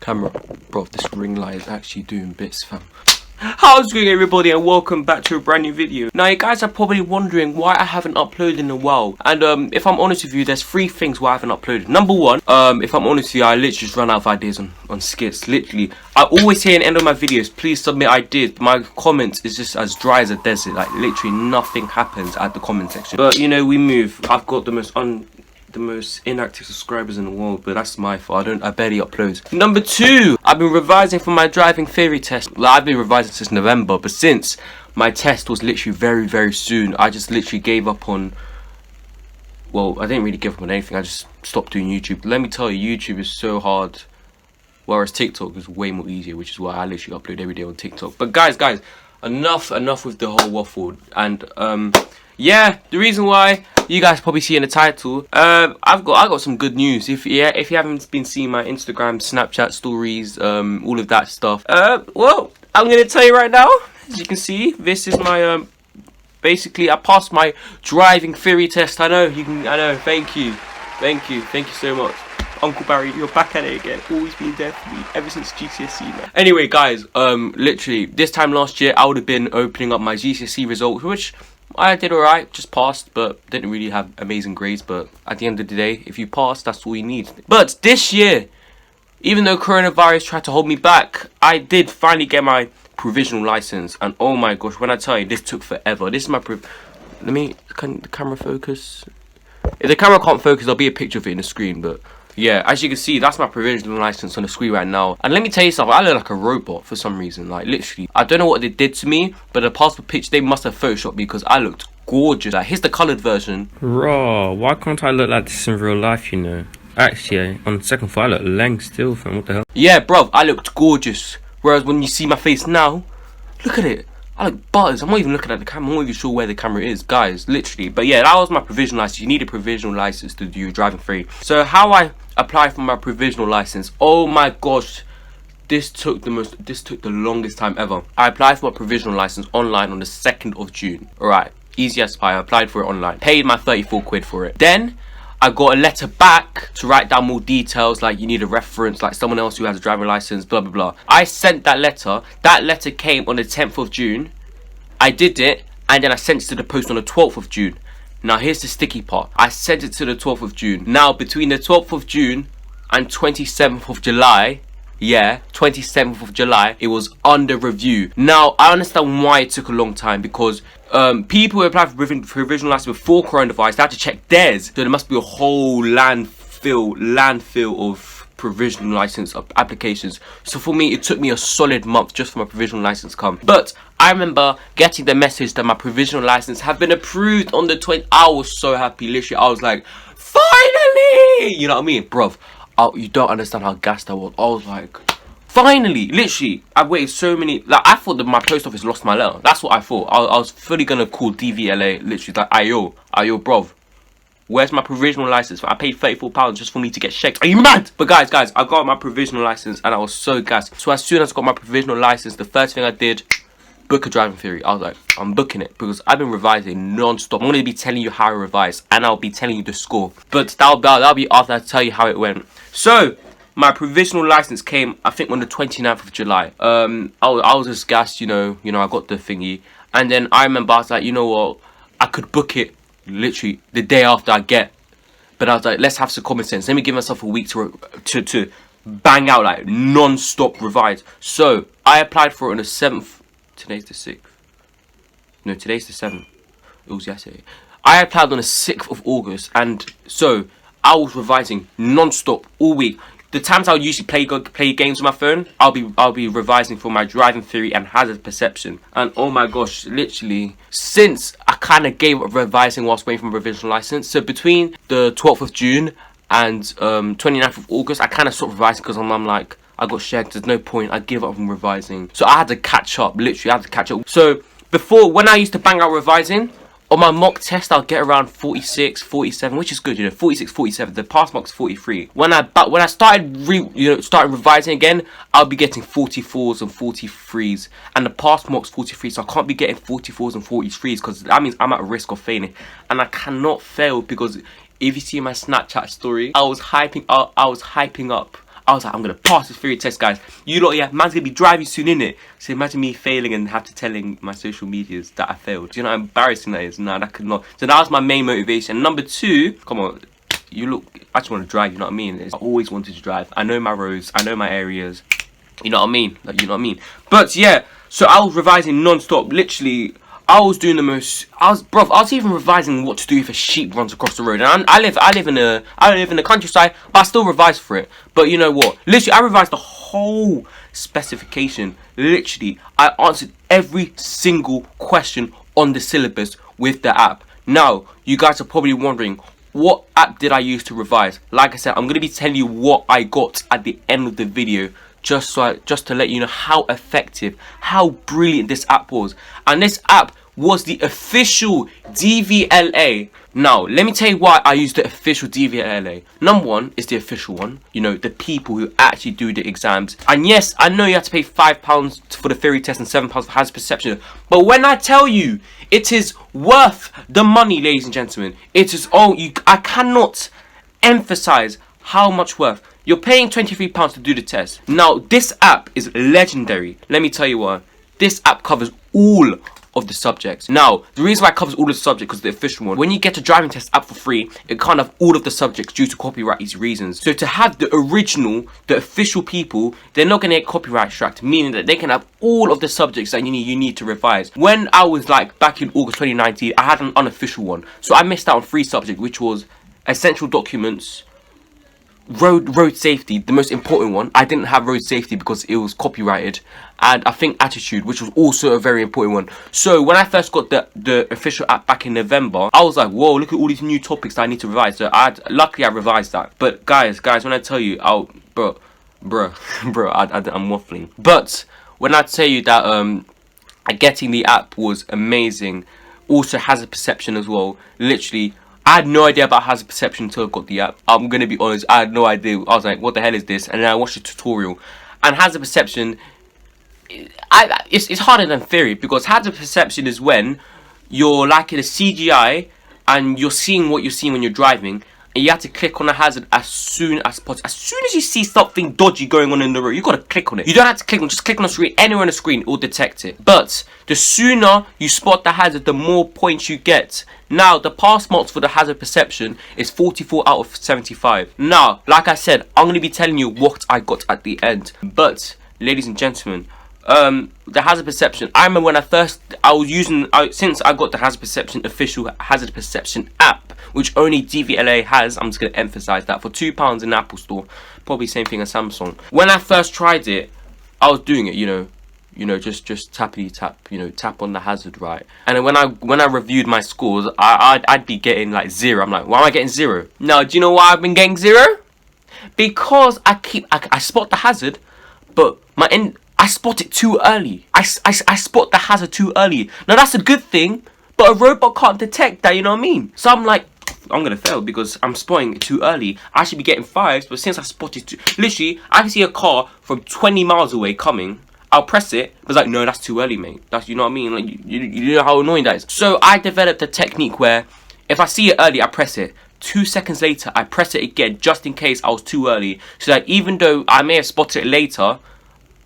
camera. Bro, this ring light is actually doing bits, fam. How's it going, everybody, and welcome back to a brand new video. Now, you guys are probably wondering why I haven't uploaded in a while. And if I'm honest with you, there's three things why I haven't uploaded. Number one, if I'm honest with you, I literally just run out of ideas on skits. Literally, I always say at the end of my videos, please submit ideas. But my comments is just as dry as a desert. Like, literally nothing happens at the comment section. But you know, we move. I've got the most inactive subscribers in the world, but that's my fault. I barely upload. Number two, I've been revising for my driving theory test. Like, I've been revising since November, but since my test was literally very soon, I just literally gave up on, well, I didn't really give up on anything. I just stopped doing YouTube. Let me tell you, YouTube is so hard, whereas TikTok is way more easier, which is why I literally upload every day on TikTok. But guys, enough with the whole waffle. And yeah, the reason why you guys probably see in the title, I got some good news. If you haven't been seeing my Instagram, Snapchat stories, all of that stuff, well, I'm gonna tell you right now. As you can see, this is my basically, I passed my driving theory test. I know. Thank you so much, Uncle Barry. You're back at it again. Always been there for me ever since GCSE, man. Anyway, guys, literally this time last year, I would have been opening up my GCSE results, which I did alright, just passed, but didn't really have amazing grades. But at the end of the day, if you pass, that's all you need. But this year, even though coronavirus tried to hold me back, I did finally get my provisional license. And oh my gosh, when I tell you, this took forever. This is my can the camera focus? If the camera can't focus, there'll be a picture of it in the screen. But yeah, as you can see, that's my provisional license on the screen right now. And let me tell you something, I look like a robot for some reason. Like, literally, I don't know what they did to me, but the passport picture, they must have photoshopped me because I looked gorgeous. Like, here's the coloured version. Raw, why can't I look like this in real life, you know? Actually, on the second thought, I look lang still, fam. What the hell? Yeah, bruv, I looked gorgeous. Whereas when you see my face now, look at it. I look butters. I'm not even looking at the camera. I'm not even sure where the camera is, guys. Literally. But yeah, that was my provisional license. You need a provisional license to do your driving free. So how I applied for my provisional license. Oh my gosh, this took the longest time ever. I applied for my provisional license online on the 2nd of June. Alright, easy as pie. I applied for it online. Paid my 34 quid for it. Then I got a letter back to write down more details, like you need a reference, like someone else who has a driving license, blah blah blah. I sent that letter. That letter came on the 10th of June. I did it, and then I sent it to the post on the 12th of June. Now here's the sticky part. I sent it to the 12th of June. Now between the 12th of June and 27th of July, yeah, 27th of July, it was under review. Now I understand why it took a long time, because people who applied for provisional license before coronavirus, they had to check theirs. So there must be a whole landfill of provisional license applications. So for me, it took me a solid month just for my provisional license to come. But I remember getting the message that my provisional license had been approved on the 20th. I was so happy. Literally, I was like, finally! You know what I mean? Bruv, you don't understand how gassed I was. I was like, finally! Literally, I waited so many. Like, I thought that my post office lost my letter. That's what I thought. I was fully gonna call DVLA. Literally, like, ayo, bruv, where's my provisional license? I paid £34 just for me to get checked. Are you mad? But guys, I got my provisional license and I was so gassed. So as soon as I got my provisional license, the first thing I did, book a driving theory. I was like, I'm booking it because I've been revising non-stop. I'm going to be telling you how I revise and I'll be telling you the score. But that'll be after I tell you how it went. So my provisional license came, I think, on the 29th of July. I was just gassed, you know, I got the thingy. And then I remember I was like, you know what, I could book it literally the day after I get. But I was like, let's have some common sense. Let me give myself a week to bang out, like, non-stop revise. So I applied for it on the 7th. Today's the 6th. No, today's the 7th. It was yesterday. I applied on the 6th of August, and so I was revising non-stop all week. The times I would usually play games on my phone, I'll be revising for my driving theory and hazard perception. And oh my gosh, literally, since I kind of gave up revising whilst waiting for my provisional license, so between the 12th of June and 29th of August, I kind of stopped revising because I'm like, I got shagged, there's no point, I give up on revising. So I had to catch up, literally, I had to catch up. So before, when I used to bang out revising, on my mock test, I'll get around 46, 47, which is good, you know, 46, 47. The pass mark's 43. When I started revising again, I'll be getting 44s and 43s, and the pass mark's 43. So I can't be getting 44s and 43s because that means I'm at risk of failing, and I cannot fail because if you see my Snapchat story, I was hyping up I was like, I'm gonna pass this theory test, guys. You lot, yeah, man's gonna be driving soon, innit? So imagine me failing and have to telling my social medias that I failed. Do you know how embarrassing that is? Nah, that could not. So that was my main motivation. Number 2, come on, you look, I just want to drive, you know what I mean? I always wanted to drive. I know my roads, I know my areas. You know what I mean? Like, you know what I mean? But yeah, so I was revising non-stop. Literally, I was doing the most. I was even revising what to do if a sheep runs across the road. And I live in the countryside, but I still revise for it. But you know what? Literally, I revised the whole specification. Literally, I answered every single question on the syllabus with the app. Now, you guys are probably wondering, what app did I use to revise? Like I said, I'm gonna be telling you what I got at the end of the video. Just to let you know how effective, how brilliant this app was. And this app was the official DVLA. Now, let me tell you why I used the official DVLA. Number 1 is the official one. You know, the people who actually do the exams. And yes, I know you have to pay £5 for the theory test and £7 for hazard perception. But when I tell you, it is worth the money, ladies and gentlemen. It is I cannot emphasize how much worth. You're paying £23 to do the test. Now, this app is legendary. Let me tell you why. This app covers all of the subjects. Now, the reason why it covers all of the subjects is the official one. When you get a driving test app for free, it can't have all of the subjects due to copyright reasons. So to have the original, the official people, they're not going to get copyright struck, meaning that they can have all of the subjects that you need to revise. When I was like back in August 2019, I had an unofficial one. So I missed out on 3 subjects, which was essential documents, road safety, the most important one. I didn't have road safety because it was copyrighted, and I think attitude, which was also a very important one. So when I first got the official app back in November, I was like, whoa, look at all these new topics that I need to revise. So luckily I revised that. But guys, when I tell you, bro, I'm waffling. But when I tell you that getting the app was amazing, also hazard perception as well. Literally, I had no idea about hazard perception until I got the app. I'm going to be honest, I had no idea. I was like, what the hell is this? And then I watched a tutorial. And hazard perception, it's harder than theory, because hazard perception is when you're like in a CGI and you're seeing what you're seeing when you're driving, and you have to click on the hazard as soon as possible. As soon as you see something dodgy going on in the road, you got to click on it. You don't have to click on, just click on the screen. Anywhere on the screen, it will detect it. But the sooner you spot the hazard, the more points you get. Now, the pass marks for the hazard perception is 44 out of 75. Now, like I said, I'm going to be telling you what I got at the end. But, ladies and gentlemen, the hazard perception, I remember when I was using, since I got the hazard perception, official hazard perception app, which only DVLA has, I'm just going to emphasize that, for £2 in the Apple Store, probably same thing as Samsung. When I first tried it, I was doing it, you know, just tappity tap, tap on the hazard, right? And then when I reviewed my scores, I'd be getting like 0. I'm like, why am I getting 0? Now, do you know why I've been getting 0? Because I spot the hazard, but I spot it too early. I spot the hazard too early. Now that's a good thing, but a robot can't detect that, you know what I mean? So I'm like, I'm gonna fail because I'm spotting it too early. I should be getting 5s, but since I spotted literally, I can see a car from 20 miles away coming. I'll press it, but it's like, no, that's too early, mate. That's, you know what I mean? Like, you know how annoying that is. So I developed a technique where if I see it early, I press it. 2 seconds later, I press it again, just in case I was too early. So that even though I may have spotted it later,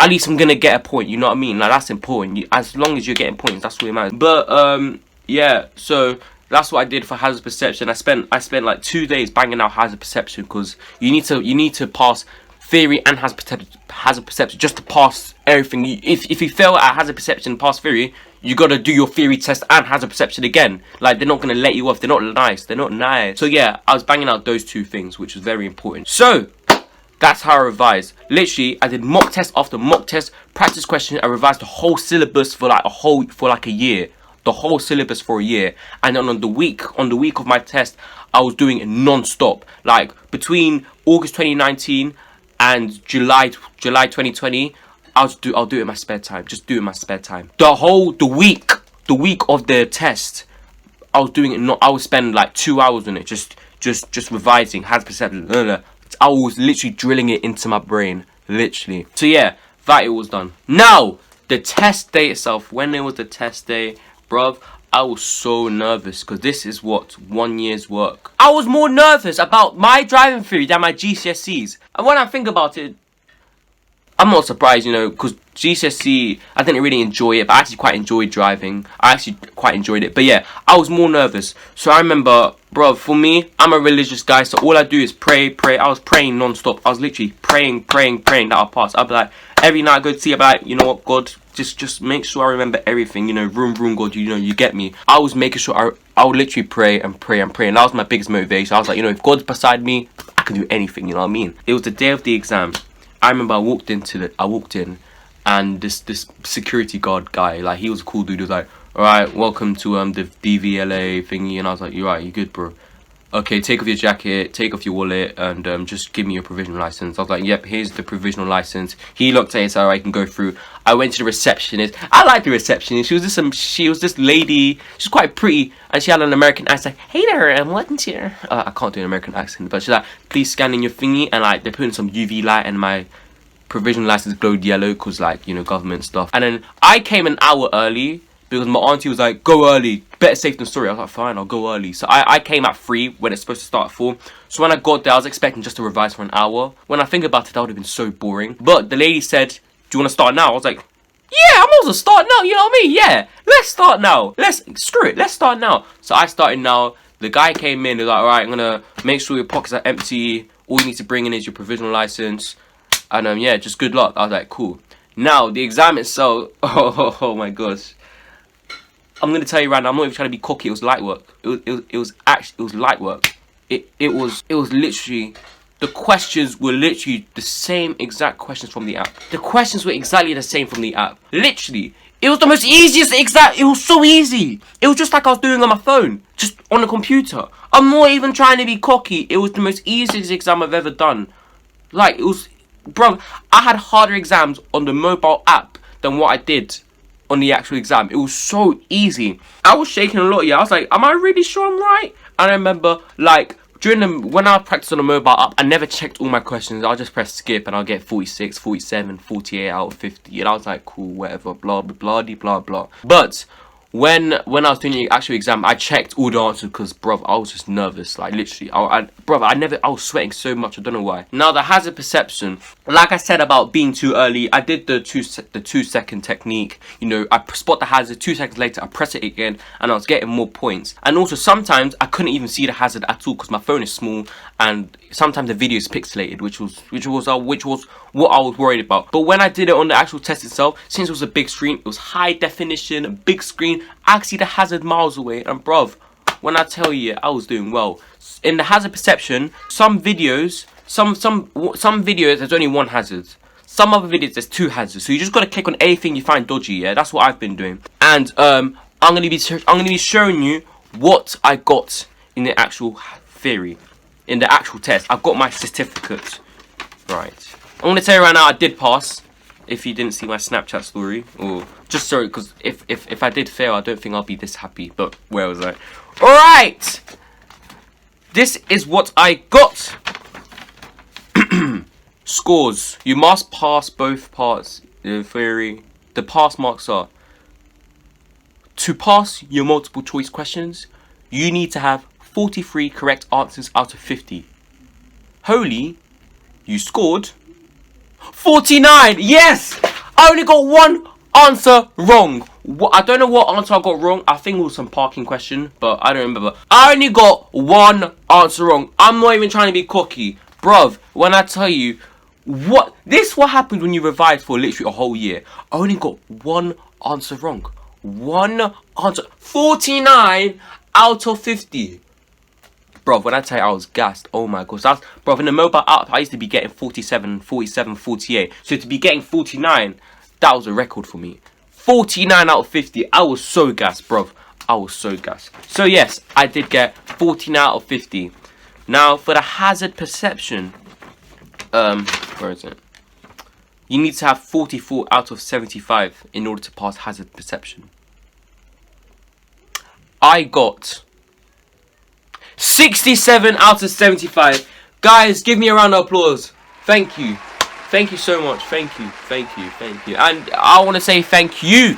at least I'm gonna get a point. You know what I mean? Like, that's important. As long as you're getting points, that's what it matters. But yeah. So that's what I did for hazard perception. I spent like 2 days banging out hazard perception, because you need to pass theory and hazard perception just to pass everything. If you fail at hazard perception and pass theory, you gotta do your theory test and hazard perception again. Like, they're not gonna let you off. They're not nice. So yeah, I was banging out those 2 things, which was very important. So that's how I revised. Literally, I did mock test after mock test, practice question. I revised the whole syllabus for like a year. The whole syllabus for a year. And then on the week of my test, I was doing it non-stop. Like, between August 2019 and July 2020, I'll do it in my spare time. Just do it in my spare time. The week of the test, I was doing it. I would spend like 2 hours on it, just revising, hazard perception. I was literally drilling it into my brain, literally. So yeah, that it was done. Now, the test day itself. When it was the test day, bruv, I was so nervous because this is what 1 year's work. I was more nervous about my driving theory than my GCSEs. And when I think about it, I'm not surprised, you know, because GCSE, I didn't really enjoy it, but I actually quite enjoyed driving. I actually quite enjoyed it. But yeah, I was more nervous. So I remember, bro, for me, I'm a religious guy, so all I do is pray. I was praying non-stop. I was literally praying that I'll pass. I'd be like, every night I go to see, I'd be like, you know what, God, just make sure I remember everything, you know, room, God, you know, you get me. I was making sure I would literally pray, and that was my biggest motivation. I was like, you know, if God's beside me, I can do anything, you know what I mean? It was the day of the exam. I remember I walked in, and this security guard guy, like, he was a cool dude. He was like, all right, welcome to the DVLA thingy, and I was like, you're right, you good, bro? Okay, take off your jacket, take off your wallet, and just give me your provisional license. I was like, yep, here's the provisional license. He looked at it, so I can go through. I went to the receptionist. I liked the receptionist. She was this lady. She's quite pretty, and she had an American accent. Hey there, and welcome to. I can't do an American accent, but she's like, please scan in your thingy, and like they're putting some UV light, and my provisional license glowed yellow because, like, you know, government stuff. And then I came an hour early because my auntie was like, go early, better safe than sorry. I was like, fine, I'll go early. So I came at 3 when it's supposed to start at 4. So when I got there, I was expecting just to revise for an hour. When I think about it, that would have been so boring. But the lady said, do you want to start now? I was like, yeah, I'm also start now, you know what I mean? Yeah, let's start now. Let's start now. So I started now. The guy came in, he was like, all right, I'm going to make sure your pockets are empty. All you need to bring in is your provisional license. And yeah, just good luck. I was like, cool. Now, the exam itself, oh my gosh. I'm gonna tell you right now, I'm not even trying to be cocky. It was light work. It was light work. It was literally, the questions were literally the same exact questions from the app. The questions were exactly the same from the app. Literally, it was the most easiest exam. It was so easy. It was just like I was doing on my phone, just on the computer. I'm not even trying to be cocky. It was the most easiest exam I've ever done. Like, it was, bro. I had harder exams on the mobile app than what I did on the actual exam. It was so easy. I was shaking a lot, yeah. I was like, am I really sure I'm right? And I remember, like, when I practiced on the mobile app, I never checked all my questions. I'll just press skip and I'll get 46, 47, 48 out of 50. And I was like, cool, whatever, blah, blah, blah, blah, blah. But when I was doing the actual exam, I checked all the answers because, bruv, I was just nervous. Like, literally, I was sweating so much. I don't know why. Now, the hazard perception, like I said about being too early, I did the 2-second technique. You know, I spot the hazard, 2 seconds later, I press it again, and I was getting more points. And also, sometimes I couldn't even see the hazard at all because my phone is small, and sometimes the video is pixelated, which was what I was worried about. But when I did it on the actual test itself, since it was a big screen, it was high definition, a big screen, I could see the hazard miles away. And bruv, when I tell you, I was doing well. In the hazard perception, some videos, some videos, there's only one hazard. Some other videos, there's 2 hazards. So you just gotta click on anything you find dodgy. Yeah, that's what I've been doing. And I'm gonna be showing you what I got in the actual theory, in the actual test. I've got my certificate. Right. I'm gonna tell you right now, I did pass. If you didn't see my Snapchat story, or just sorry, because if I did fail, I don't think I'll be this happy. But where was I? All right. This is what I got. Scores. You must pass both parts. The theory. The pass marks are: to pass your multiple choice questions, you need to have 43 correct answers out of 50. Holy, you scored 49. Yes, I only got 1 answer wrong. I don't know what answer I got wrong. I think it was some parking question, but I don't remember. I only got 1 answer wrong. I'm not even trying to be cocky, bruv. When I tell you what happens when you revise for literally a whole year. I only got 1 answer wrong. 1 answer. 49 out of 50. Bro, when I tell you I was gassed, oh my gosh. Bro, in the mobile app, I used to be getting 47, 47, 48. So to be getting 49, that was a record for me. 49 out of 50. I was so gassed, bro. I was so gassed. So yes, I did get 49 out of 50. Now, for the hazard perception, where is it? You need to have 44 out of 75 in order to pass hazard perception. I got 67 out of 75. Guys, give me a round of applause. Thank you. Thank you so much. Thank you. Thank you. Thank you. And I want to say thank you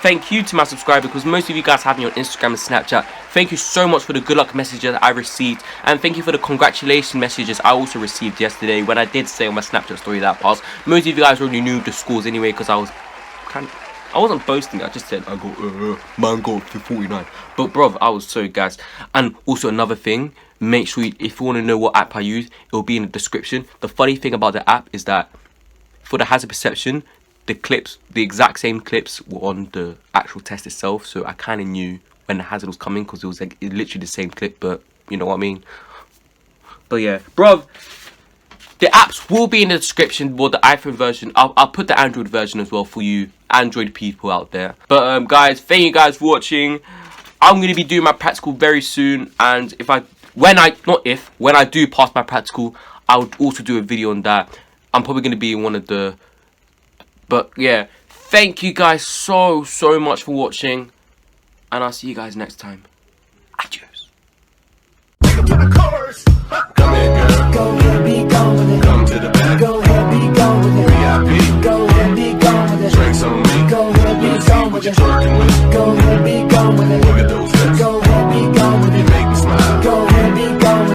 thank you to my subscribers, because most of you guys have me on Instagram and Snapchat. Thank you so much for the good luck messages I received, and thank you for the congratulation messages I also received yesterday when I did say on my Snapchat story that I passed. Most of you guys already knew the scores anyway, because I wasn't boasting. I just said I got man got 49. But bruv, I was so gassed. And also another thing, make sure if you want to know what app I use, it will be in the description. The funny thing about the app is that for the hazard perception, the exact same clips were on the actual test itself, so I kind of knew when the hazard was coming, because it was like literally the same clip, but you know what I mean. But yeah, bruv, the apps will be in the description for the iPhone version. I'll put the Android version as well for you Android people out there. But guys, thank you guys for watching. I'm going to be doing my practical very soon, and when I do pass my practical, I would also do a video on that. I'm probably going to be in one of the... But yeah, thank you guys so much for watching, and I'll see you guys next time. Adios. Come here, girl. Go ahead, be gone with it. Come to the back. Go ahead, be gone with it. VIP. Go ahead, be gone with it. Drinks on me. Go ahead, be gone with it. Go ahead, be gone with it.